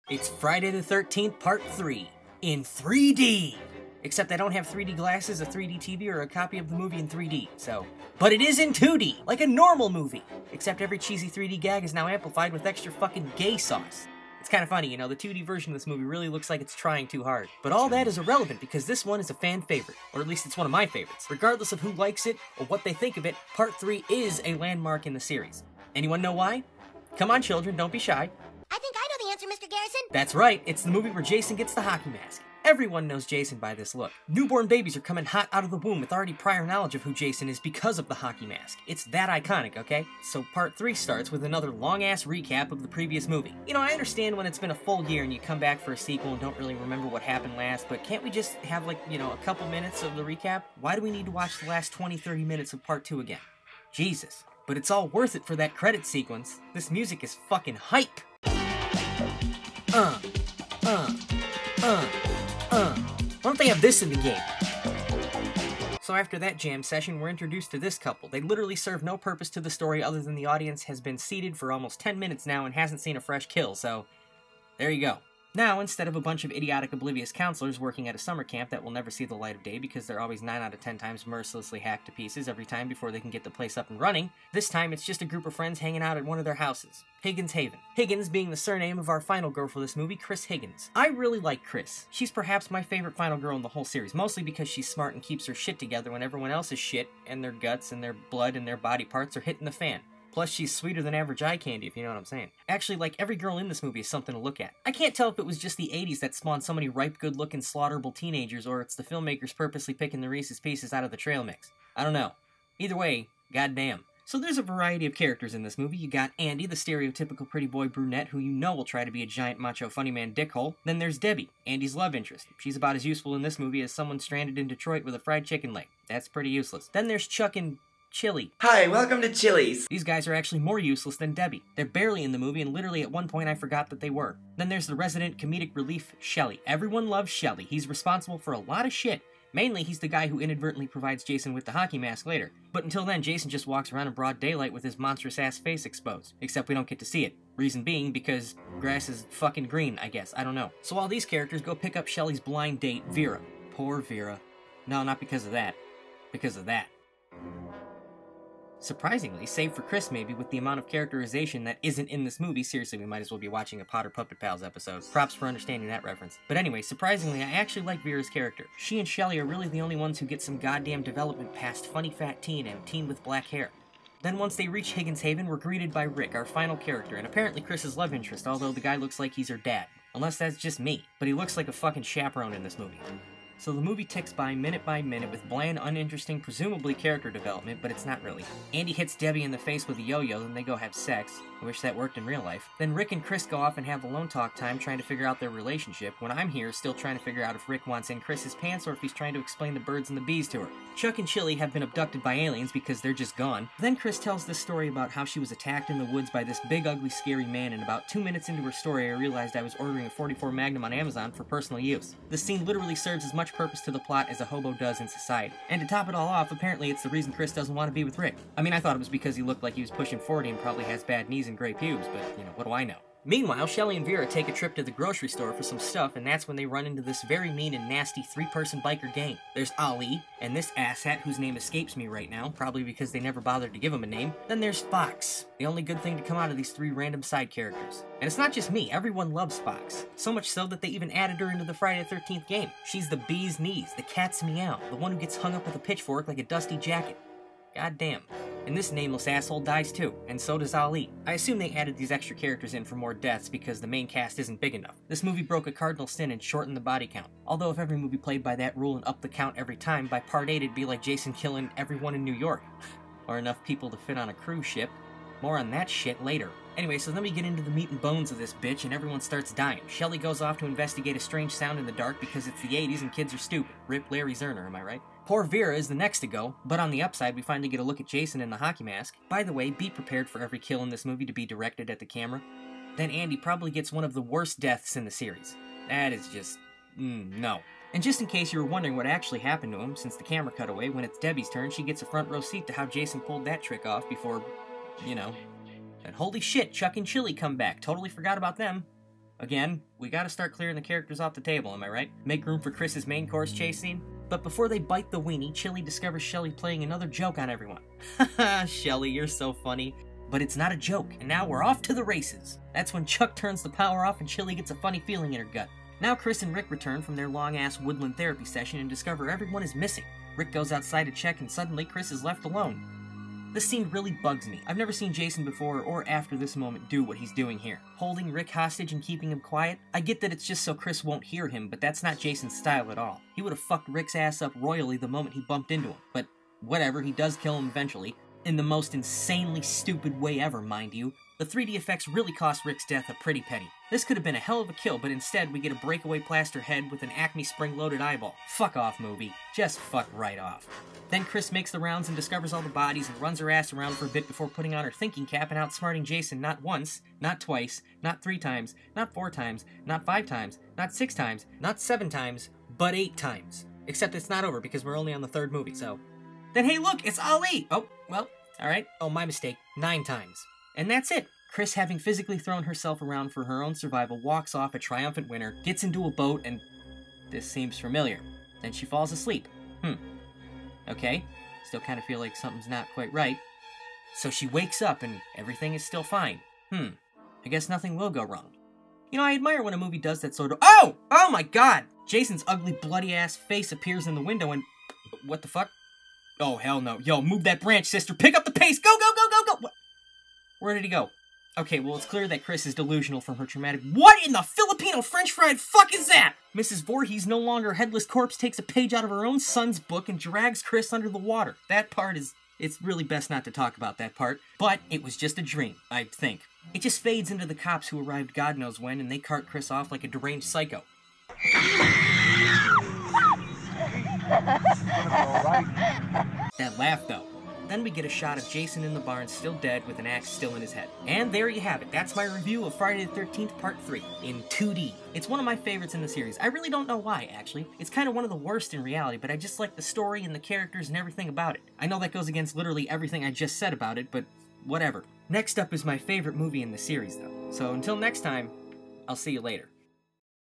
It's Friday the 13th, Part 3, in 3D! Except I don't have 3D glasses, a 3D TV, or a copy of the movie in 3D, so... But it is in 2D, like a normal movie! Except every cheesy 3D gag is now amplified with extra fucking gay sauce. It's kind of funny, you know, the 2D version of this movie really looks like it's trying too hard. But all that is irrelevant because this one is a fan favorite, or at least it's one of my favorites. Regardless of who likes it, or what they think of it, Part 3 is a landmark in the series. Anyone know why? Come on, children, don't be shy. I think I know the answer, Mr. Garrison. That's right, it's the movie where Jason gets the hockey mask. Everyone knows Jason by this look. Newborn babies are coming hot out of the womb with already prior knowledge of who Jason is because of the hockey mask. It's that iconic, okay? So Part 3 starts with another long-ass recap of the previous movie. You know, I understand when it's been a full year and you come back for a sequel and don't really remember what happened last, but can't we just have, like, you know, a couple minutes of the recap? Why do we need to watch the last 20-30 minutes of Part 2 again? Jesus. But it's all worth it for that credit sequence. This music is fucking hype! Why don't they have this in the game? So after that jam session, we're introduced to this couple. They literally serve no purpose to the story other than the audience has been seated for almost 10 minutes now and hasn't seen a fresh kill, so there you go. Now, instead of a bunch of idiotic, oblivious counselors working at a summer camp that will never see the light of day because they're always 9 out of 10 times mercilessly hacked to pieces every time before they can get the place up and running, this time it's just a group of friends hanging out at one of their houses. Higgins Haven. Higgins being the surname of our final girl for this movie, Chris Higgins. I really like Chris. She's perhaps my favorite final girl in the whole series, mostly because she's smart and keeps her shit together when everyone else's shit and their guts and their blood and their body parts are hitting the fan. Plus, she's sweeter than average eye candy, if you know what I'm saying. Actually, like, every girl in this movie is something to look at. I can't tell if it was just the 80s that spawned so many ripe, good-looking, slaughterable teenagers, or it's the filmmakers purposely picking the Reese's Pieces out of the trail mix. I don't know. Either way, goddamn. So there's a variety of characters in this movie. You got Andy, the stereotypical pretty boy brunette who you know will try to be a giant macho funny man dickhole. Then there's Debbie, Andy's love interest. She's about as useful in this movie as someone stranded in Detroit with a fried chicken leg. That's pretty useless. Then there's Chuck and Chili. Hi, welcome to Chili's. These guys are actually more useless than Debbie. They're barely in the movie, and literally at one point I forgot that they were. Then there's the resident comedic relief, Shelly. Everyone loves Shelly. He's responsible for a lot of shit. Mainly, he's the guy who inadvertently provides Jason with the hockey mask later. But until then, Jason just walks around in broad daylight with his monstrous-ass face exposed. Except we don't get to see it. Reason being, because grass is fucking green, I guess. I don't know. So all these characters go pick up Shelly's blind date, Vera. Poor Vera. No, not because of that. Because of that. Surprisingly, save for Chris maybe, with the amount of characterization that isn't in this movie, seriously, we might as well be watching a Potter Puppet Pals episode. Props for understanding that reference. But anyway, surprisingly, I actually like Vera's character. She and Shelly are really the only ones who get some goddamn development past funny fat teen and teen with black hair. Then once they reach Higgins Haven, we're greeted by Rick, our final character, and apparently Chris's love interest, although the guy looks like he's her dad. Unless that's just me. But he looks like a fucking chaperone in this movie. So the movie ticks by minute with bland, uninteresting, presumably character development, but it's not really. Andy hits Debbie in the face with a yo-yo, then they go have sex. I wish that worked in real life. Then Rick and Chris go off and have alone talk time trying to figure out their relationship, when I'm here still trying to figure out if Rick wants in Chris's pants or if he's trying to explain the birds and the bees to her. Chuck and Chili have been abducted by aliens because they're just gone. Then Chris tells this story about how she was attacked in the woods by this big, ugly, scary man, and about 2 minutes into her story I realized I was ordering a .44 Magnum on Amazon for personal use. This scene literally serves as much purpose to the plot as a hobo does in society. And to top it all off, apparently it's the reason Chris doesn't want to be with Rick. I mean, I thought it was because he looked like he was pushing 40 and probably has bad knees and gray pubes, but, you know, what do I know? Meanwhile, Shelly and Vera take a trip to the grocery store for some stuff, and that's when they run into this very mean and nasty 3-person biker gang. There's Ali, and this asshat whose name escapes me right now, probably because they never bothered to give him a name. Then there's Fox, the only good thing to come out of these 3 random side characters. And it's not just me, everyone loves Fox. So much so that they even added her into the Friday the 13th game. She's the bee's knees, the cat's meow, the one who gets hung up with a pitchfork like a dusty jacket. God damn. And this nameless asshole dies too, and so does Ali. I assume they added these extra characters in for more deaths because the main cast isn't big enough. This movie broke a cardinal sin and shortened the body count. Although if every movie played by that rule and upped the count every time, by part 8 it'd be like Jason killing everyone in New York. Or enough people to fit on a cruise ship. More on that shit later. Anyway, so let me get into the meat and bones of this bitch, and everyone starts dying. Shelly goes off to investigate a strange sound in the dark because it's the 80s and kids are stupid. Rip Larry Zerner, am I right? Poor Vera is the next to go, but on the upside, we finally get a look at Jason in the hockey mask. By the way, be prepared for every kill in this movie to be directed at the camera. Then Andy probably gets one of the worst deaths in the series. That is just... no. And just in case you were wondering what actually happened to him, since the camera cut away, when it's Debbie's turn, she gets a front row seat to how Jason pulled that trick off before, you know... And holy shit, Chuck and Chili come back. Totally forgot about them. Again, we gotta start clearing the characters off the table, am I right? Make room for Chris's main course chase scene. But before they bite the weenie, Chili discovers Shelly playing another joke on everyone. Haha, Shelly, you're so funny. But it's not a joke, and now we're off to the races. That's when Chuck turns the power off and Chili gets a funny feeling in her gut. Now Chris and Rick return from their long-ass woodland therapy session and discover everyone is missing. Rick goes outside to check and suddenly Chris is left alone. This scene really bugs me. I've never seen Jason before or after this moment do what he's doing here. Holding Rick hostage and keeping him quiet? I get that it's just so Chris won't hear him, but that's not Jason's style at all. He would have fucked Rick's ass up royally the moment he bumped into him. But whatever, he does kill him eventually. In the most insanely stupid way ever, mind you. The 3D effects really cost Rick's death a pretty penny. This could have been a hell of a kill, but instead we get a breakaway plaster head with an Acme spring-loaded eyeball. Fuck off, movie. Just fuck right off. Then Chris makes the rounds and discovers all the bodies and runs her ass around for a bit before putting on her thinking cap and outsmarting Jason not once, not twice, not 3 times, not 4 times, not 5 times, not 6 times, not 7 times, but 8 times. Except it's not over because we're only on the 3rd movie, so... Then hey look, it's Ali! Oh, well, alright. Oh, my mistake. 9 times. And that's it. Chris, having physically thrown herself around for her own survival, walks off a triumphant winner, gets into a boat, and... this seems familiar. Then she falls asleep. Okay. Still kind of feel like something's not quite right. So she wakes up and everything is still fine. I guess nothing will go wrong. You know, I admire when a movie does that sort of... Oh! Oh my god! Jason's ugly, bloody-ass face appears in the window and... What the fuck? Oh, hell no. Yo, move that branch, sister! Pick up the pace! Go, go, go, go, go! What? Where did he go? Okay, well, it's clear that Chris is delusional from her traumatic... What in the Filipino French fried fuck is that? Mrs. Voorhees, no longer a headless corpse, takes a page out of her own son's book and drags Chris under the water. That part is... It's really best not to talk about that part. But it was just a dream, I think. It just fades into the cops who arrived God knows when, and they cart Chris off like a deranged psycho. That laugh, though. Then we get a shot of Jason in the barn, still dead, with an axe still in his head. And there you have it. That's my review of Friday the 13th Part 3 in 2D. It's one of my favorites in the series. I really don't know why, actually. It's kind of one of the worst in reality, but I just like the story and the characters and everything about it. I know that goes against literally everything I just said about it, but whatever. Next up is my favorite movie in the series, though. So until next time, I'll see you later.